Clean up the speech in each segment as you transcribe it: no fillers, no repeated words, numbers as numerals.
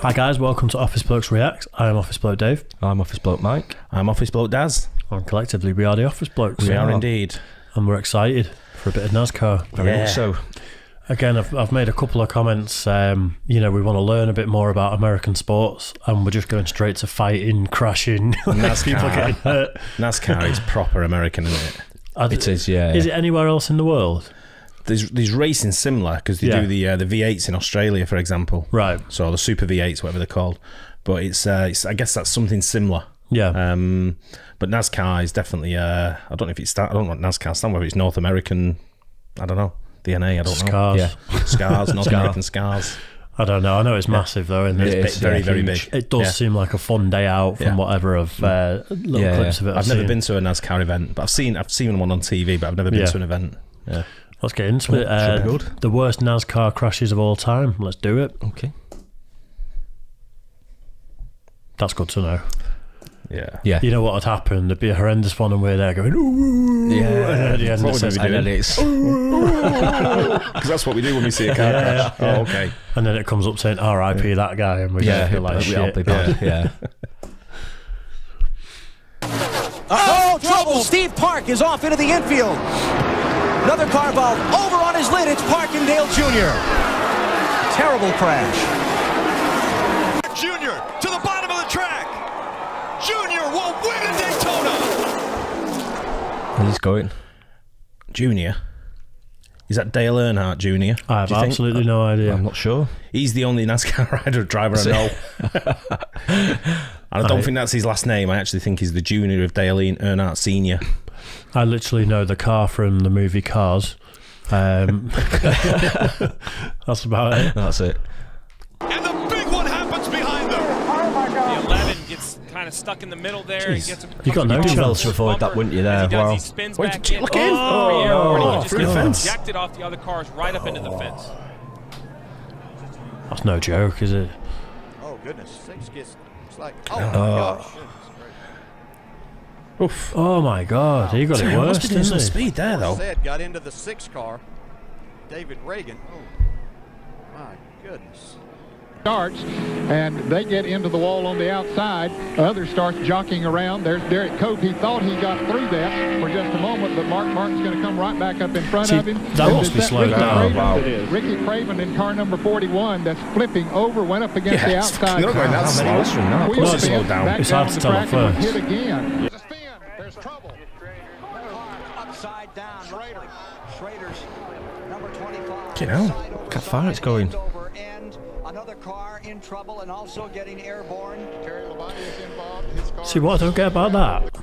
Hi guys, welcome to Office Blokes React. I am Office Bloke Dave. I'm Office Bloke Mike. I'm Office Bloke Daz. And collectively we are the Office Blokes. We are indeed. And we're excited for a bit of NASCAR. Very much so. Again, I've made a couple of comments. You know, we want to learn a bit more about American sports, and we're just going straight to fighting, crashing, NASCAR. people getting hurt. NASCAR is proper American, isn't it? It is, yeah. Is it anywhere else in the world? There's racing similar because they do the V8s in Australia, for example. Right. So the Super V8s, whatever they're called. But it's I guess that's something similar. Yeah. But NASCAR is definitely I don't know if it's I don't know what NASCAR stands, whether it's North American. I don't know. DNA. I don't know. Scars. Yeah. Scars. North American Scars. I don't know. I know it's massive though, and it's very big. It does seem like a fun day out from whatever of little clips of it. I've never been to a NASCAR event, but I've seen one on TV, but I've never been to an event. Yeah. Let's get into it. Should be good. The worst NASCAR crashes of all time. Let's do it. Okay. That's good to know. Yeah. You know what had happened? There'd be a horrendous one, and we're there going, ooh. Yeah. And then at the end it says, because that's what we do when we see a car crash. Yeah. Oh, okay. And then it comes up saying R.I.P. that guy, and we just feel like shit. Be bad. Yeah. Oh, trouble! Steve Park is off into the infield. Another car valve over on his lid. It's Parkindale Jr. Terrible crash. Junior to the bottom of the track. Junior will win at Daytona. Where's this going? Junior. Is that Dale Earnhardt Jr.? I have absolutely no idea. I'm not sure. He's the only NASCAR driver I know. I don't think that's his last name. I actually think he's the junior of Dale Earnhardt Sr. I literally know the car from the movie Cars. That's about it. That's it. And the big one happens behind them. The 11 gets kind of stuck in the middle there. And gets You got no chance to avoid that, wouldn't you? There, wow. wow. He spins Wait, back in. look in. Oh, he just through the gets fence. ejected off the other cars right up into the fence. That's no joke, is it? Oh goodness, things gets like my gosh. Oof. Oh my God, he got it worse, Must be doing didn't some he? speed there, though. Said got into the 6 car. David Reagan. Oh my goodness. Starts and they get into the wall on the outside. Others starts jockeying around. There's Derek Cope. He thought he got through that for just a moment, but Mark Martin's going to come right back up in front of him. That must be slowed down. Wow. Ricky Craven in car number 41 that's flipping over, went up against the outside. Not going that slow. Wheel Slow spin, down. back It's down hard to the tell track at and was first. hit again. There's a spin. There's trouble. Upside down. Schrader's number 25. You know, look how far it's going. Another car in trouble and also getting airborne. See, what I don't get about that?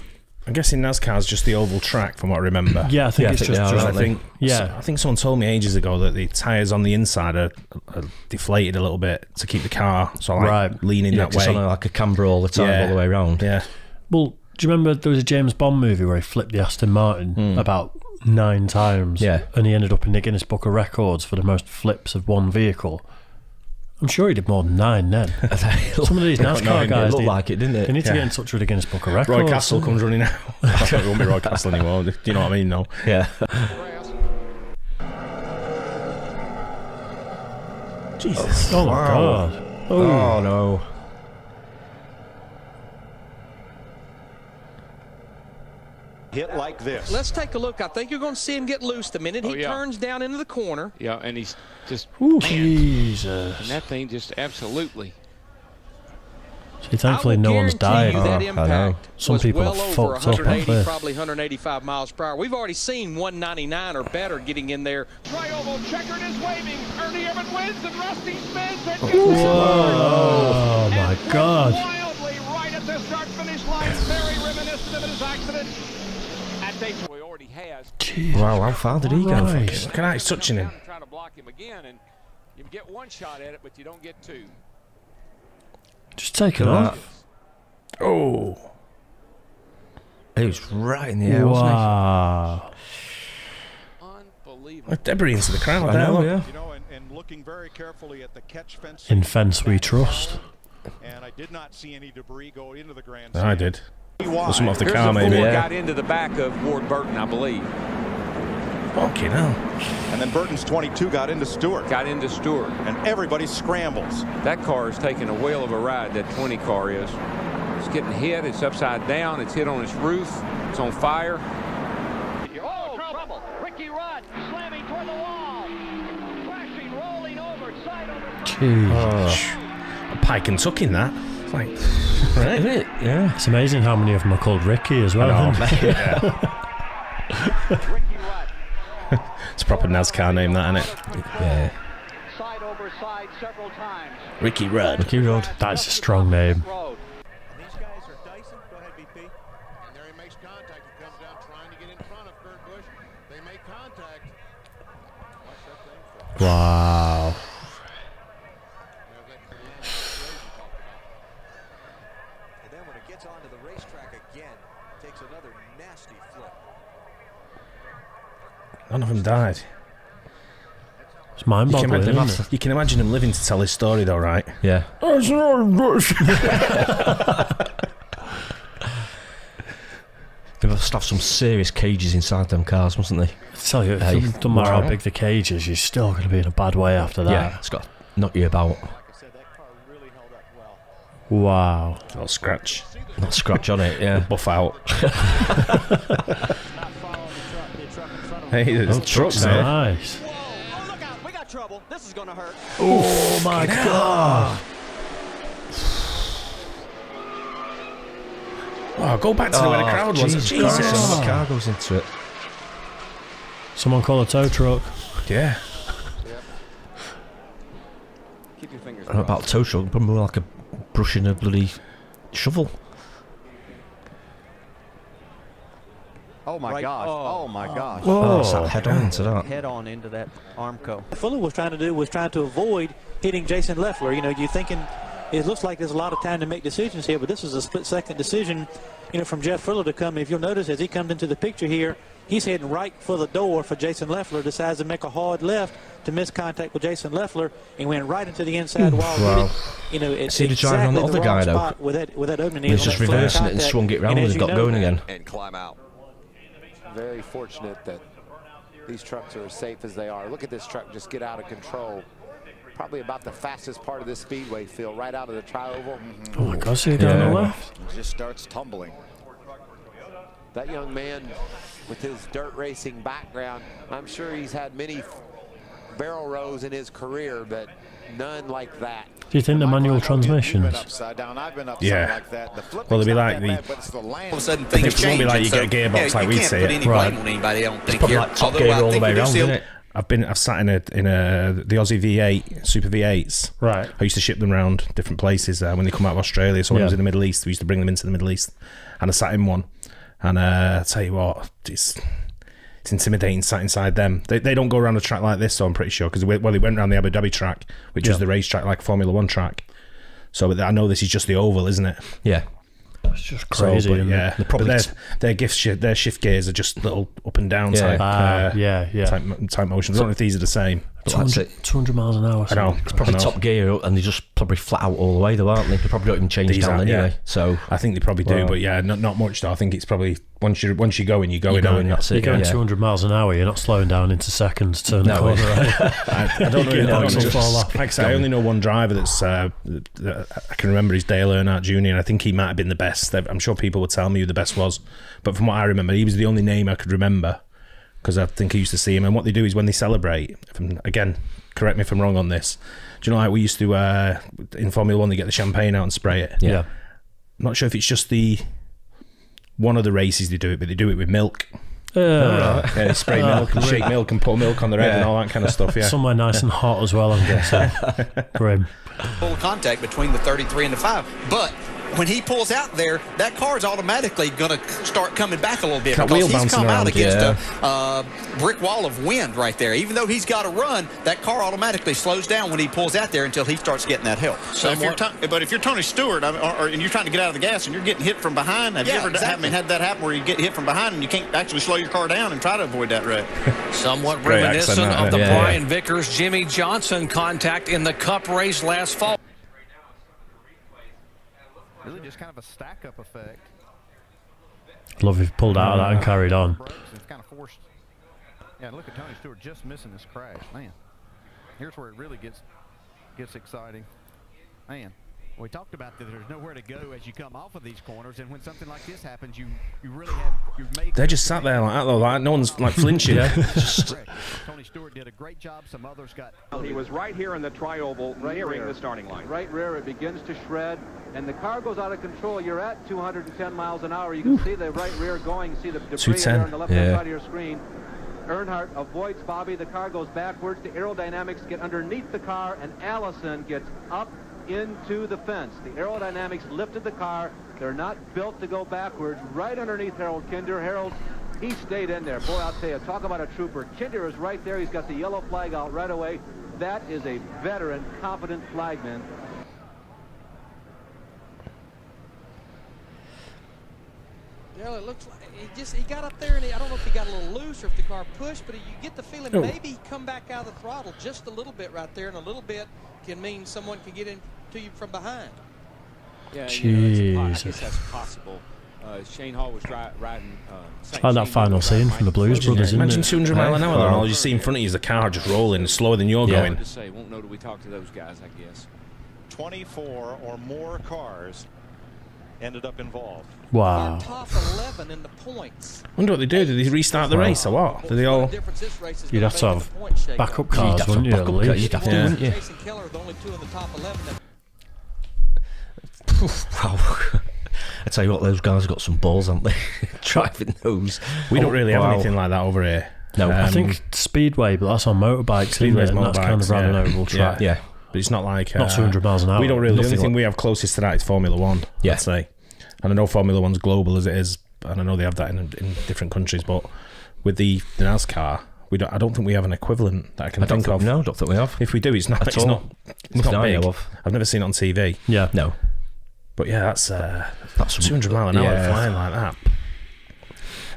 I'm guessing NASCAR's just the oval track, from what I remember. Yeah, I think it's just I think someone told me ages ago that the tyres on the inside are deflated a little bit to keep the car leaning that way. It's on like a camber all the time, all the way around. Yeah. Well, do you remember there was a James Bond movie where he flipped the Aston Martin about 9 times? Yeah. And he ended up in the Guinness Book of Records for the most flips of one vehicle. I'm sure he did more than 9 then. Some of these NASCAR guys looked like it, didn't it? They need to get in touch with the Guinness Book of Records. Roy Castle comes running out. I thought it won't be Roy Castle anymore. Do you know what I mean? No. Yeah. Jesus. Oh my God. Oh no. Hit like this. Let's take a look. I think you're going to see him get loose the minute he turns down into the corner. Yeah, and he's just, Jesus. and that thing just absolutely. See, thankfully no one's died. That I impact know. Some was people well are over fucked up, aren't 180, they? probably 185 miles per hour. We've already seen 199 or better getting in there. Trioval checkered is waving. Ernie Evans wins and Rusty spins and Oh my God. wildly right at the start-finish line. Very reminiscent of his accident at Daytona. He already has. Jesus. Wow, how far did he go? Christ. Look at that, he's touching him. Trying to block him again, and you get one shot at it, but you don't get two. Just take it off. Oh. He was right in the air, wasn't Wow. Unbelievable. Debris into the crowd. he? I know, yeah. You know, and looking very carefully at the catch fence. In fence we trust. And I did not see any debris go into the grand I did. Why? Some off the Here's car, the maybe. Ford got into the back of Ward Burton, I believe. Fucking hell. And then Burton's 22 got into Stewart. And everybody scrambles. That car is taking a whale of a ride, that 20 car is. It's getting hit. It's upside down. It's hit on its roof. It's on fire. Oh, trouble. Ricky Rudd slamming toward the wall. Crashing, rolling over, side over side. A pike and tuck in that. It's like, right, isn't it? Yeah. It's amazing how many of them are called Ricky as well. It's a proper NASCAR name, that, isn't it? Yeah. Side over side several times. Ricky Rudd. Ricky Rudd. That's a strong name. These guys are Dyson. Go ahead, BP. And there he makes contact. He comes down trying to get in front of Kurt Busch. They make contact. Watch that thing fall. Wow. And then when it gets onto the racetrack again, takes another nasty flip. None of them died. It's mind-boggling, isn't it? You can imagine him living to tell his story, though, right? Yeah. They must have some serious cages inside them cars, mustn't they? I tell you, it doesn't matter how big the cage is, you're still going to be in a bad way after that. Yeah, it's got to knock you about. Like I said, that car really held up well. Wow. A little scratch. Not scratch on it, yeah. Buff out. Hey, there's trucks there. Nice. Whoa, oh, look out. We got trouble. This is going to hurt. Oh my God. Oh, go back to where the crowd was. Jesus. The car goes into it. Someone call a tow truck. Yeah. Keep your fingers I don't know about a tow truck, but more like a brushing a bloody shovel. Oh my gosh. Oh my gosh. Oh, it's that head on into that. Head on into that Armco. Fuller was trying to avoid hitting Jason Leffler. You know, you're thinking it looks like there's a lot of time to make decisions here, but this is a split-second decision, you know, from Jeff Fuller to come. If you'll notice, as he comes into the picture here, he's heading right for the door for Jason Leffler, decides to make a hard left to miss contact with Jason Leffler, and went right into the inside wall. Wow. You know, it's See the driver on the other guy, though? With that opening. He's just reversing it and swung it round and got going again. And climb out. Very fortunate that these trucks are as safe as they are. Look at this truck just get out of control. Probably about the fastest part of this speedway, Phil, right out of the tri-oval. Oh my gosh, you're down the left. He just starts tumbling. That young man with his dirt racing background, I'm sure he's had many barrel rolls in his career, but none like that. Do you think the manual transmissions? Upside down. I've been upside Yeah. like that. The Well, it'll be like bad, the. but it's the land. All of a sudden, I things think it won't be like you change, get a gearbox like we can't see put it. any blame on anybody, I don't think. Probably Here. like Top Although Gear I all the think way we do around, still- isn't it? I've sat in the Aussie V8 Super V8s. Right. I used to ship them around different places when they come out of Australia. So when I was in the Middle East, we used to bring them into the Middle East, and I sat in one. And I tell you what, it's intimidating sat inside them. They don't go around a track like this, so I'm pretty sure, because they went around the Abu Dhabi track, which was the racetrack like Formula One track. So I know this is just the oval, isn't it? Yeah. It's just crazy. So, but, yeah, But their shift gears are just little up and down type motions. I don't know if these are the same. 200 miles an hour. I know. It's probably Top Gear, and they just probably flat out all the way, though, aren't they? They probably don't even change These down are, anyway. yeah. So I think they probably do, but yeah, not much though. I think it's probably once you go in, you go in. That's it. You're going 200 miles an hour. You're not slowing down into seconds. Turn the corner. Right? I don't know. Like I say, I only know one driver that's I can remember is Dale Earnhardt Jr. and I think he might have been the best. I'm sure people would tell me who the best was, but from what I remember, he was the only name I could remember because I think I used to see him. And what they do is when they celebrate, again, correct me if I'm wrong on this. Do you know, like we used to in Formula One, they get the champagne out and spray it. Yeah. I'm not sure if it's just the one of the races they do it, but they do it with milk. They spray milk and shake milk and put milk on their head and all that kind of stuff. Yeah, somewhere nice and hot as well, I'm guessing. Grim. Full contact between the 33 and the 5, but when he pulls out there, that car's automatically going to start coming back a little bit because he's come out against a brick wall of wind right there. Even though he's got to run, that car automatically slows down when he pulls out there until he starts getting that help. So if you're Tony Stewart and you're trying to get out of the gas and you're getting hit from behind, have you ever had that happen where you get hit from behind and you can't actually slow your car down and try to avoid that wreck? Somewhat reminiscent of the Brian Vickers, Jimmy Johnson contact in the Cup race last fall. Really just kind of a stack-up effect. Love if he pulled out of that and carried on. It's kind of forced Yeah, look at Tony Stewart just missing this crash. Man, here's where it really gets exciting. Man, we talked about that there's nowhere to go as you come off of these corners, and when something like this happens, you really have made. They just sat there like that, though. Like, no one's like flinching. Tony Stewart did a great job. Some others got. He was right here in the tri-oval, nearing the starting line. Right rear, it begins to shred, and the car goes out of control. You're at 210 miles an hour. You can see the right rear going. See the debris there on the left-hand side of your screen. Earnhardt avoids Bobby. The car goes backwards. The aerodynamics get underneath the car, and Allison gets up into the fence. The aerodynamics lifted the car. They're not built to go backwards. Right underneath Harold Kinder. Harold, he stayed in there. Boy, I'll tell you, talk about a trooper. Kinder is right there. He's got the yellow flag out right away. That is a veteran, competent flagman. Well, it looks like he got up there, and I don't know if he got a little loose or if the car pushed, but you get the feeling maybe he come back out of the throttle just a little bit right there, and a little bit can mean someone can get into you from behind. Yeah, you know, I guess that's possible. Shane Hall was riding. It's like that final scene from the Blues Brothers, isn't Imagine it? 200 mile an hour, and all you see in front of you is the car just rolling slower than you're going. To say, won't know till we talk to those guys, I guess. 24 or more cars ended up involved. Wow. Top 11 in the points. Wonder what they do. Did they restart the race or what? Did they all? You'd have to have backup cars, wouldn't you? At least. You'd have to, wouldn't you? Jason Keller, the only two in the top 11. Wow. I tell you what, those guys have got some balls, haven't they? Driving those. We don't really have anything like that over here. No, I think Speedway, but that's on motorbikes. Speedway's motorbikes. That's kind of around an oval track. Yeah. But it's not like not 200 miles an hour. We don't really. The only thing like we have closest to that is Formula One. Yeah. I'd say. And I know Formula One's global as it is, and I know they have that in different countries. But with the NASCAR, I don't think we have an equivalent that I can think of. No, I don't think we have. If we do, it's not. It's not big. I've never seen it on TV. Yeah. No. But yeah, that's 200 mile an hour flying like that.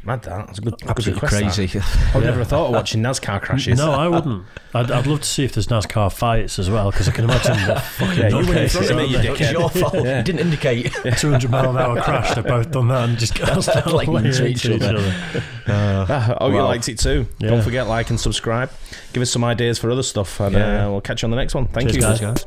Mad that. That's a good. Absolutely crazy. I've never thought of watching NASCAR crashes. No, I wouldn't. I'd love to see if there's NASCAR fights as well, because I can imagine the fucking you went in front of me, you dickhead. It's your fault. You didn't indicate. 200 mile an hour crash. They've both done that and just got like into each other. I hope you liked it too. Yeah. Don't forget, like and subscribe. Give us some ideas for other stuff, and we'll catch you on the next one. Thank you, guys.